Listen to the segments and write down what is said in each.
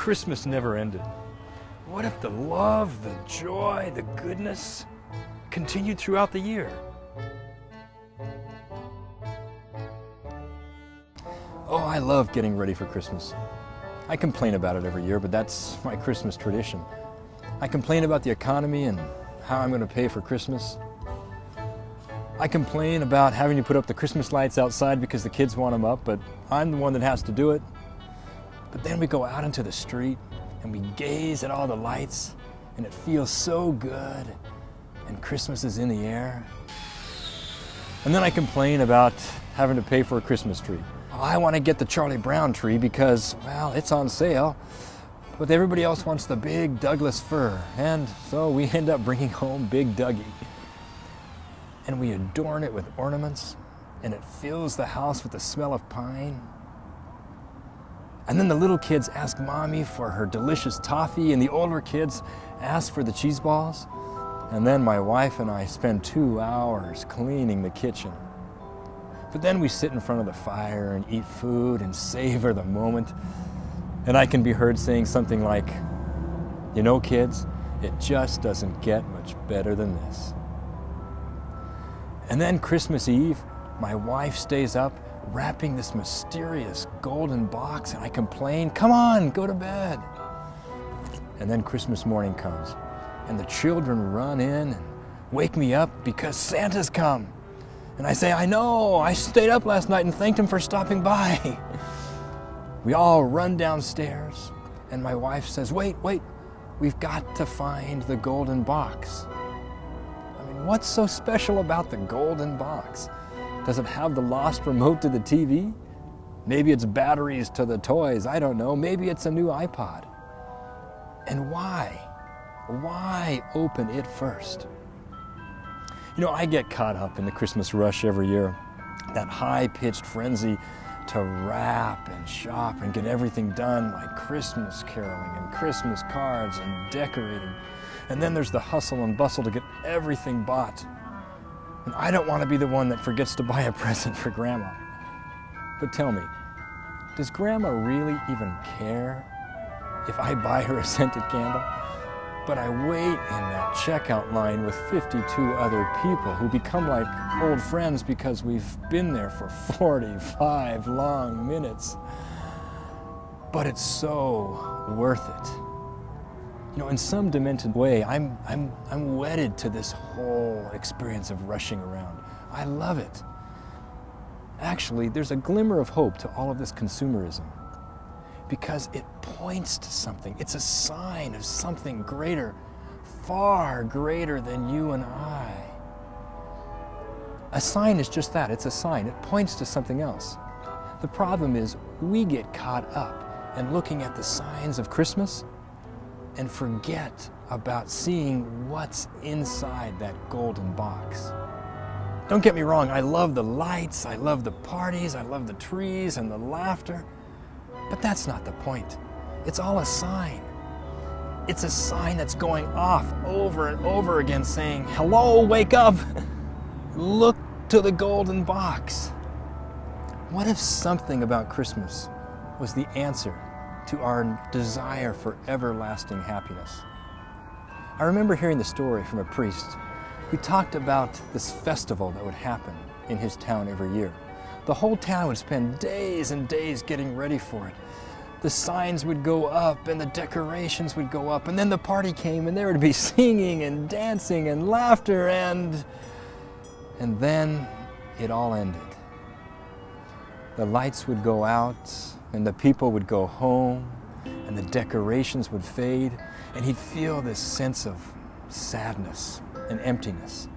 Christmas never ended? What if the love, the joy, the goodness continued throughout the year? Oh, I love getting ready for Christmas. I complain about it every year, but that's my Christmas tradition. I complain about the economy and how I'm going to pay for Christmas. I complain about having to put up the Christmas lights outside because the kids want them up, but I'm the one that has to do it. But then we go out into the street and we gaze at all the lights and it feels so good and Christmas is in the air. And then I complain about having to pay for a Christmas tree. I want to get the Charlie Brown tree because, well, it's on sale, but everybody else wants the big Douglas fir, and so we end up bringing home Big Dougie. And we adorn it with ornaments, and it fills the house with the smell of pine. And then the little kids ask Mommy for her delicious toffee, and the older kids ask for the cheese balls. And then my wife and I spend 2 hours cleaning the kitchen. But then we sit in front of the fire and eat food and savor the moment. And I can be heard saying something like, "You know, kids, it just doesn't get much better than this." And then Christmas Eve, my wife stays up wrapping this mysterious golden box, and I complain, "Come on, go to bed." And then Christmas morning comes, and the children run in and wake me up because Santa's come. And I say, "I know, I stayed up last night and thanked him for stopping by." We all run downstairs, and my wife says, wait, we've got to find the golden box." I mean, what's so special about the golden box? Does it have the lost remote to the TV? Maybe it's batteries to the toys, I don't know. Maybe it's a new iPod. And why? Why open it first? You know, I get caught up in the Christmas rush every year, that high-pitched frenzy to wrap and shop and get everything done, like Christmas caroling and Christmas cards and decorating. And then there's the hustle and bustle to get everything bought. And I don't want to be the one that forgets to buy a present for Grandma. But tell me, does Grandma really even care if I buy her a scented candle? But I wait in that checkout line with 52 other people who become like old friends because we've been there for 45 long minutes. But it's so worth it. You know, in some demented way, I'm wedded to this whole experience of rushing around. I love it. Actually, there's a glimmer of hope to all of this consumerism, because it points to something. It's a sign of something greater, far greater than you and I. A sign is just that, it's a sign. It points to something else. The problem is we get caught up in looking at the signs of Christmas and forget about seeing what's inside that golden box. Don't get me wrong, I love the lights, I love the parties, I love the trees and the laughter. But that's not the point. It's all a sign. It's a sign that's going off over and over again saying, "Hello, wake up! Look to the golden box." What if something about Christmas was the answer to our desire for everlasting happiness? I remember hearing the story from a priest who talked about this festival that would happen in his town every year. The whole town would spend days and days getting ready for it. The signs would go up and the decorations would go up, and then the party came and there would be singing and dancing and laughter, and then it all ended. The lights would go out and the people would go home and the decorations would fade, and he'd feel this sense of sadness and emptiness.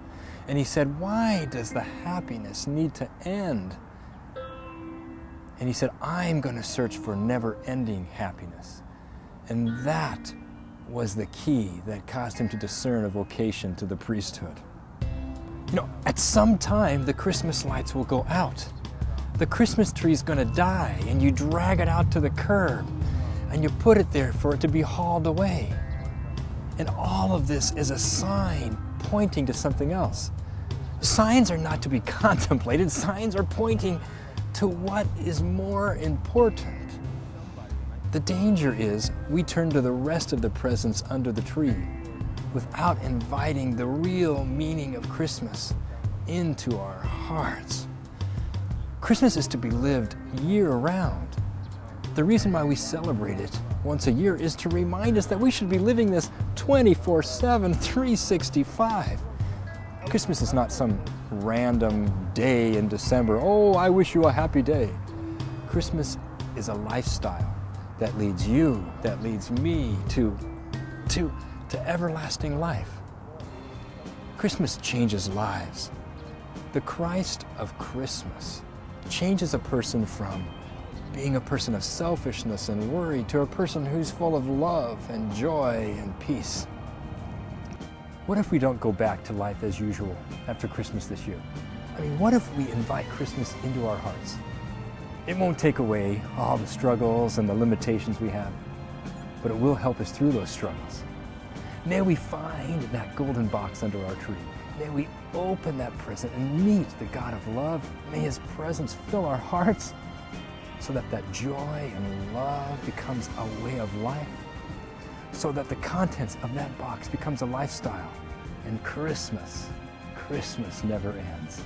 And he said, "Why does the happiness need to end?" And he said, "I'm going to search for never-ending happiness." And that was the key that caused him to discern a vocation to the priesthood. You know, at some time, the Christmas lights will go out. The Christmas tree's going to die, and you drag it out to the curb, and you put it there for it to be hauled away. And all of this is a sign pointing to something else. Signs are not to be contemplated. Signs are pointing to what is more important. The danger is we turn to the rest of the presents under the tree without inviting the real meaning of Christmas into our hearts. Christmas is to be lived year-round. The reason why we celebrate it once a year is to remind us that we should be living this 24/7, 365. Christmas is not some random day in December. Oh, I wish you a happy day. Christmas is a lifestyle that leads you, that leads me to everlasting life. Christmas changes lives. The Christ of Christmas changes a person from being a person of selfishness and worry to a person who's full of love and joy and peace. What if we don't go back to life as usual after Christmas this year? I mean, what if we invite Christmas into our hearts? It won't take away all the struggles and the limitations we have, but it will help us through those struggles. May we find that golden box under our tree. May we open that present and meet the God of love. May His presence fill our hearts so that that joy and love becomes a way of life, so that the contents of that box becomes a lifestyle. And Christmas never ends.